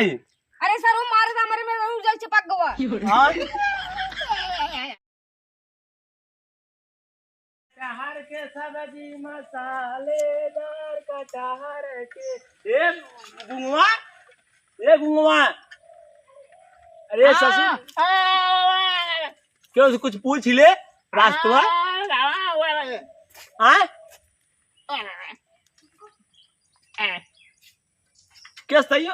है? अरे सर वो मारे हमारे में रहू जाए चिपक गवा। हाँ कटहर के सब्जी मसालेदार कटहर के ए गुंगवा अरे ससुर क्यों कुछ पूछ ले रास्तवा हाँ क्या सही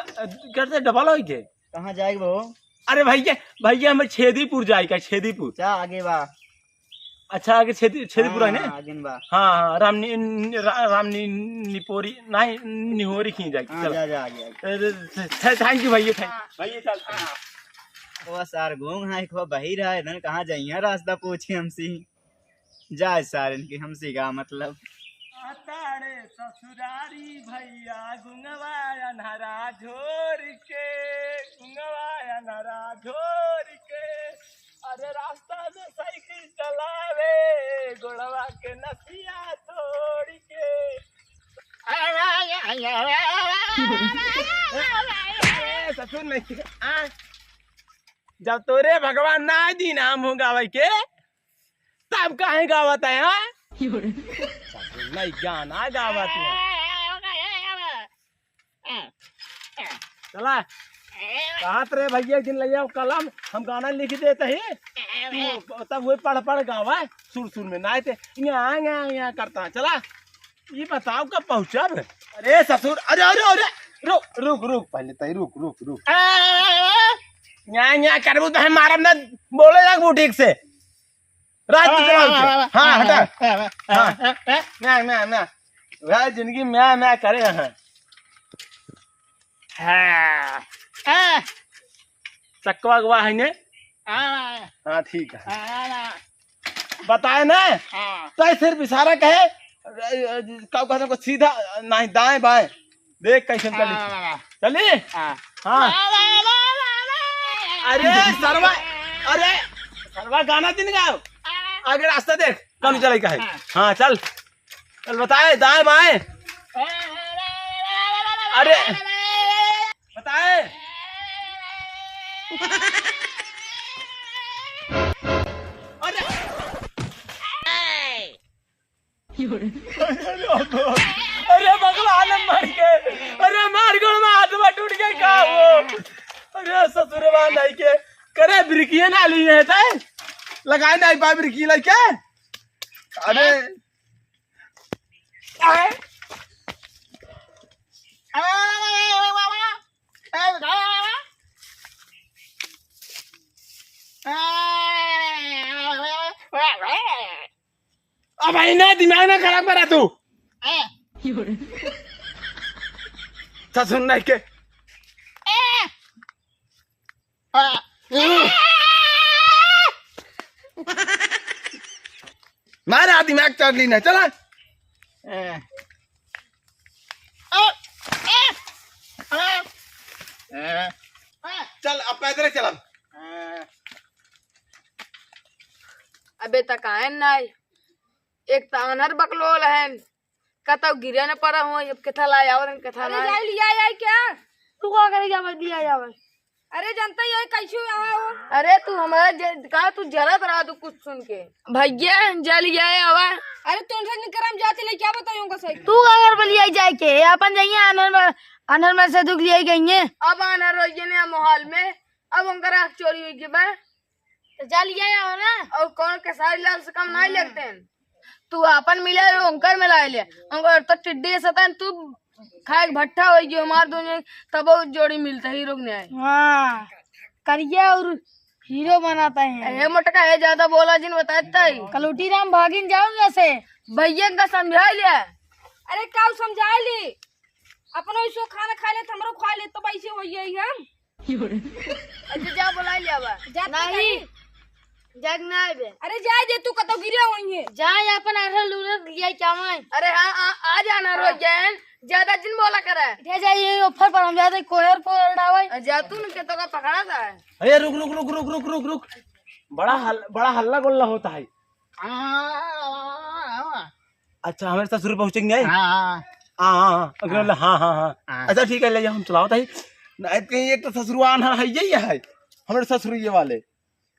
कैसे डबल हो के कहाँ जाएगा वो? अरे भैया हमें छेदीपुर जाएगा छेदीपुर जा आगे बा। अच्छा आगे छेदीपुर है ना आगे बा। हाँ रामनी निपोरी नहीं निहोरी खी जाएगी जा जा आगे। थैंक यू भैया भैया चल वो सार घूम है खो बही रहा है इधर कहाँ जाइए रास्ता पूछी हमसे जा सार इनकी हमसे का मतलब तारे ससुरारी भैया गुंगवाया नहरा झोर के गुंगवाया नहरा झोर के अरे रास्ता में साइकिल चलावे गोड़वा के नसिया तोड़ के ससुर नहीं जब तोरे भगवान ना दी नाम हो गावे के तब काहे गावत है हाँ नहीं गाना गावत है चला कहत रे भैया दिन ले जाओ कलम हम गाना लिख देते ही तब वो पढ़ गावा सुर में ना थे यहाँ करता चला ये बताओ कब पहुँचा अरे ससुर अरे अरे अरे रुक पहले तय रुक यहाँ करबू तो मारब ना बोले जा वो ठीक से रात हाँ हटा मैं वह जिंदगी मैं करे हैं चकवा गवा है ने हाँ ठीक है बताए ना तो सिर्फ इशारा कहे कब को सीधा नहीं दाएं बाएं देख कैसे चली हाँ अरे सरवा गाना दिन गाओ आगे रास्ता देख कम चले का है हाँ चल बताए दाएं बाएं अरे बताए अरे भगवान मर के अरे मार गो हाथ में टूट के का वो अरे ससुरवा नहीं के करे ब्रिकिए ना ली है तय लगाए नहीं पा ब्रिकी लेके अरे अब भाई ना दिमाग ना खराब करा तू ससुर नहीं के मारा दिमाग चढ़ ली ना चला चल अब पैदल चल अबे तक आए नहीं एक तानर बकलोल है कतौ गिरे न पड़ा हो अब कथा लाया और कथा ना जाई लिया यार क्या तू का करे जावे दिया जावे अरे जनता ये कैसे आवा हो अरे तू हमारा का तू जरत रहा तू कुछ सुन के भैया जल गया आवा अरे टेंशन नहीं करम जाते ले क्या बताऊं का सही तू का घर बलिया जाए के अपन जाइए अनर में से दुख लिए गई है अब अनर हो गए ने मोहल में अब उनका आँख चोरी हुई के बा तो जा लिया हो ना और कौन के सारे लाल से कम नहीं लगते हैं तू अपन मिला उनकर मिला ले उनकर तो टिड्डी सतन तू खाए भट्टा हो गई हमार दोनों तब जोड़ी मिलता हीरो ने हाँ करिए और हीरो बनाता है ये मोटका है ज्यादा बोला जिन बताता है कलूटी राम भागिन जाऊंगा से भैया का समझा लिया अरे क्या समझा ली अपनो इसो खाना खा ले हमरो खा ले तो पैसे हो गई हम अच्छा जा बुला लिया बा नहीं जग ना बे अरे जाए दे तू कतो गिरे होई है जाए अपन आधा लूर लिया क्या मैं अरे हां आ जाना रो जैन ज्यादा दिन बोला करे उठे जाइए ऊपर पर हम जाते कोहर पर डावे जा तू न के तो का पकड़ा था अरे रुक बड़ा हल्ला गुल्ला होता है अच्छा हमारे ससुर पहुंचेंगे हां अच्छा ठीक है ले जाओ हम चलाओ ताई नहीं कहीं एक तो ससुरुआ अनहर है यही है हमारे ससुर ये वाले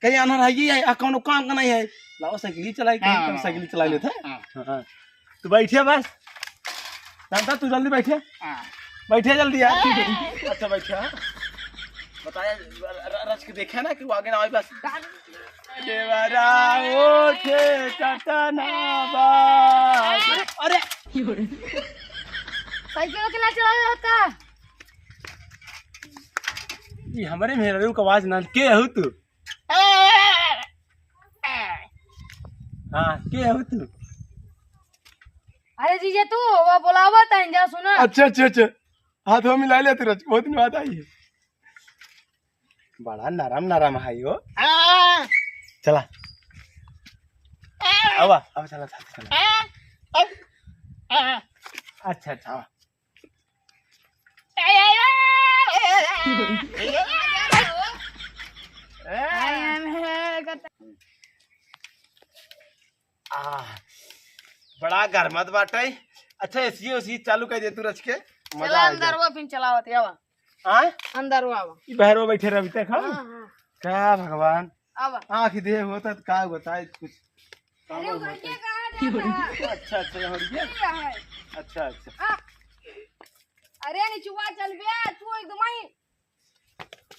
कहीं अनहर है यही है आ कौन काम का नहीं है लाओ साइकिल चलाई कहीं साइकिल चला लेते हैं तो बैठिए बस दादा तू जल्दी बैठिए बैठिए जल्दी यार अच्छा बैठिए बताया रच के देखे ना कि वो आगे ना आए बस देवरा ओठे कटना बाज अरे साइकिल के ना चला होता ये हमारे मेहरारू का आवाज ना के हो तू हाँ के हो तू अरे जीजे तू वो बुलावा था जा सुना अच्छा अच्छा अच्छा हाथ में मिला ले तू रच बहुत दिन बाद आई है बड़ा नरम नरम है वो चला आवा अब चला चला अच्छा अच्छा बड़ा गरमत बाटे अच्छा एसी उसी चालू कर दे तू रच के चला अंदर वो फिर चलावत आवा हाँ अंदर वो आवा बाहर में बैठे रह तक हम हाँ क्या भगवान आवा आँख दे होता तो का होता है कुछ काम अरे होता उधर है। के कहाँ जाता अच्छा अच्छा यहाँ रुकिए है अच्छा अच्छा हाँ। अरे निचुआ चल बे तू एकदम ही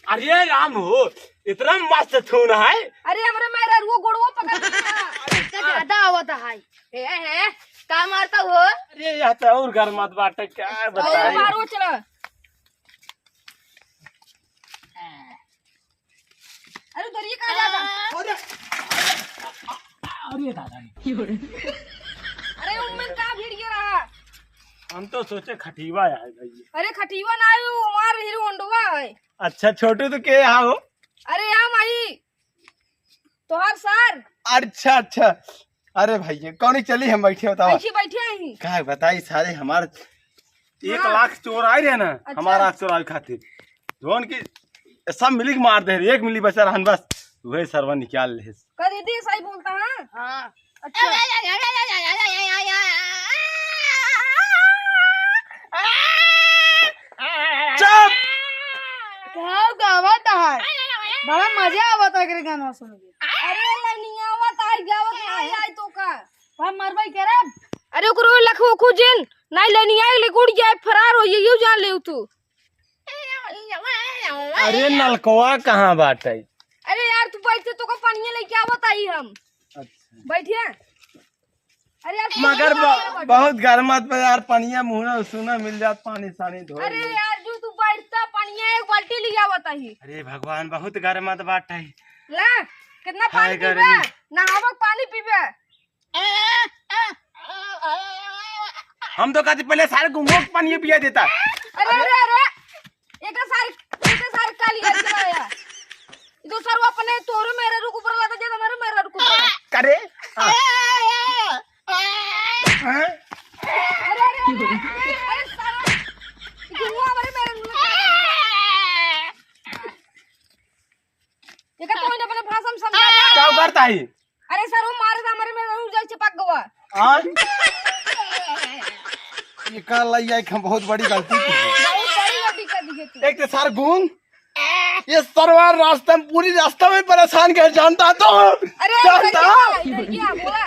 अरे राम हो इतना मस्त थून है अरे हमरे मेरा वो गोड़वा पकड़ के ज्यादा आवत है ए का मारता हो अरे यहाँ तो और गरमत बाटे क्या और बताए मारो चला अरे उधर ये कहाँ जाता अरे दादा अरे उनमें का भीड़ गिरा हम तो सोचे खटीवा है भाई अरे खटीवा ना आयो हमार हीरो होंडवा है अच्छा छोटू तो के यहाँ हो अरे यहाँ माई तोहार सर अच्छा अच्छा अरे भाई कौन चली हम बैठे बताओ बैठे बैठे ही क्या बताई सारे हमारे 1 हाँ। लाख चोर आए रहे ना अच्छा। हमारा चोराई खातिर जोन की सब मिली के मार दे एक मिली बचा रहन बस वही सरवा निकाल ले कर दीदी सही बोलता है हाँ अच्छा चुप क्या गावत है बड़ा मजा आवत है के गाना सुन के अरे नहीं आवत है गावत नहीं आई तो का हम मरवाई करे अरे ओकरो लखो खुजिन नहीं लेनी आई ले गुड़ जाए फरार हो यू जान ले तू अरे नलकवा कहाँ बाटे अरे यार तू बैठे तो का पानी लेके आवत आई हम अच्छा बैठिए अरे यार मगर बहुत गरमत पे यार पनिया मुहना सुना मिल जात पानी सानी धो अरे यार जो तू बैठता पानी एक बाल्टी ले आवत आई अरे भगवान बहुत गरमत बाटे ला कितना पानी हाय पीबे गर्मी। नहावक पानी पीबे हम तो कहते पहले सारे घूमो पानी पिया देता अरे अरे अरे एक सारे काली कर चलाया दूसरा वो अपने तोरो मेरे रुक ऊपर लाता जे हमारे मेरे रुक करे अरे अरे अरे सारा घुमा हमारे मेरे रुक ये का तो अपने भाषा में समझा क्या करता है अरे सर वो मारे हमारे मेरे रुक जाए चिपक गवा आज ये कर लिया एक हम बहुत बड़ी गलती की है। बहुत बड़ी गलती कर दी तू एक तो सर गूंग ये सरवार रास्ते में पूरी रास्ता में परेशान कर जानता तो अरे जानता इधर क्या बोला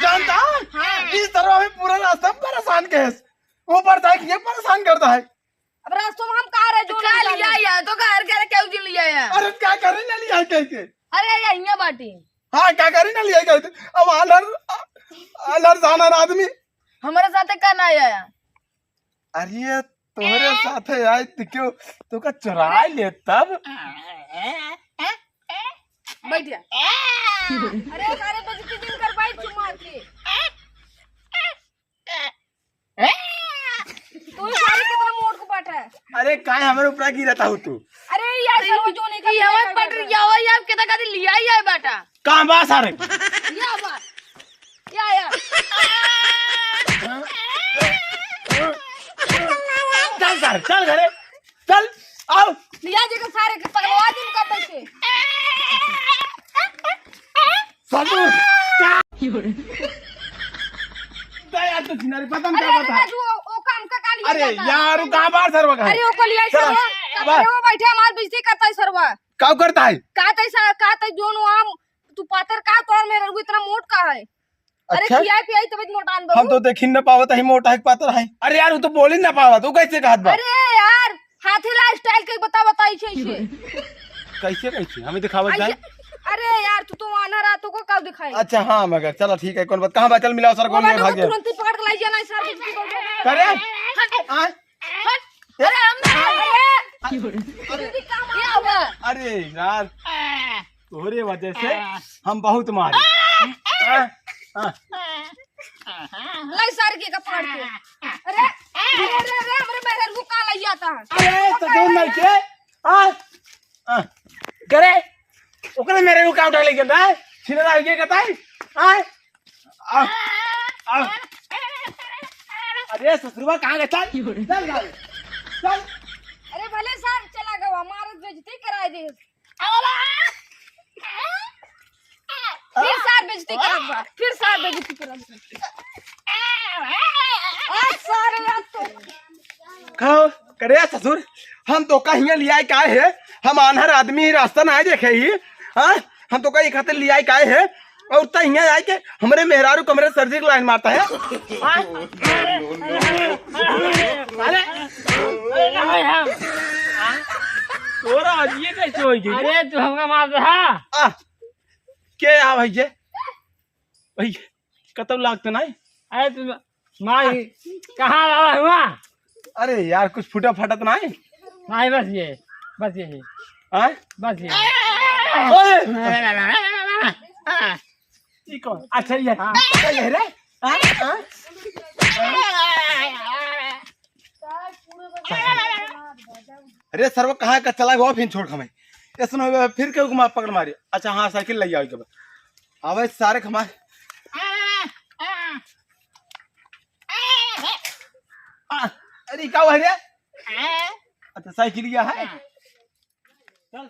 जानता हाँ। इस सरवा में पूरा रास्ता में परेशान कैस ऊपर तक ये परेशान करता है अब रास्तों में हम कहा रहे जो क्या लिया या तो घर के क्या उजल लिया या अरे क्या करे ना लिया कैसे अरे ये यहाँ बाटी हाँ क्या करे ना लिया कैसे अब अलर जाना आदमी हमारे साथ करना आया अरे तुम्हारे साथ आए तो क्यों तो का चुरा ले तब बैठ जा अरे सारे बजती दिन कर बैठ चुप मार के तू सारे कितना मोड़ को बैठा है अरे काय हमारे ऊपर गिरता हो तू अरे यार सब जो नहीं कर आवाज पट रही आवाज यार कितना का लिया ही है बेटा कहां बा सारे ये बात या चल सर चल घरे चल आओ लिया जगह सारे के पगलवा दिन का पैसे साधु दया तो किनारे पता नहीं अरे क्या अरे बता तू ओ काम का काली अरे यार कहां बाहर सर वहां अरे ओ को लिया चलो, सब बा अरे वो बैठे हमार बेइज्जती करता है सरवा। का करता है? का तै जोन आम तू पातर का तोर मेरे रघु इतना मोट का है। अरे अच्छा? खियाई पियाई तब मोटान बहू। हम तो देख ही न पावत है मोटा है पातर है। अरे यार वो तो बोल ही ना पावत, वो कैसे कहत बा? अरे यार हाथी ला स्टाइल के बताई छे इसे। कैसे कैसे हमें दिखावत जाए? अरे यार तू तो आना रातों को कब दिखाई। अच्छा हाँ मगर चलो ठीक है, कौन बात कहाँ बा? चल मिलाओ सर वो कौन मैडम भाग को गया तुरंत ही पकड़ के लाई जाना सर बेइज्जती कर। करे अरे हमने क्या हुआ? अरे यार तोहरे वजह से हम बहुत मारे। लाई सर के पकड़ के। अरे अरे अरे हमरे मेहर को का लाई जाता है। अरे तो तुम नहीं के करे ओकरे मेरे को काउंटर लेके ना छिना आगे कहताई अरे ससुरबा कहाँ गया? चल चल अरे भले सर चला गवा मारत बेइज्जती कराए दे। फिर सर बेइज्जती करबा, फिर सर बेइज्जती करबा। आ सर यार तो खाओ करे ससुर हम तो कहीं लिया का है, हम आनहर आदमी ही रास्ता ना देखे ही। हाँ हम तो कहीं खातिर लिया का है और तहिया आए के हमारे मेहरारू कमरे सर्जिकल लाइन मारता है। तोरा ये कैसे होई गई? अरे तू हमका मार रहा। के आ भाई जे भाई कतब लागत नहीं? अरे तू मार कहाँ लगा हुआ? अरे यार कुछ फूटा फटत नहीं? नहीं बस ये हाँ बस ये। ये कौन? अच्छा ये क्या ये रे? अरे सर्व कहाँ का चला गया फिर छोड़ हमें ऐसा फिर क्यों घुमा पकड़ मारी? अच्छा हाँ साइकिल ले आओ अब सारे हमारे अरे क्या हुआ रे? अच्छा साइकिल है चल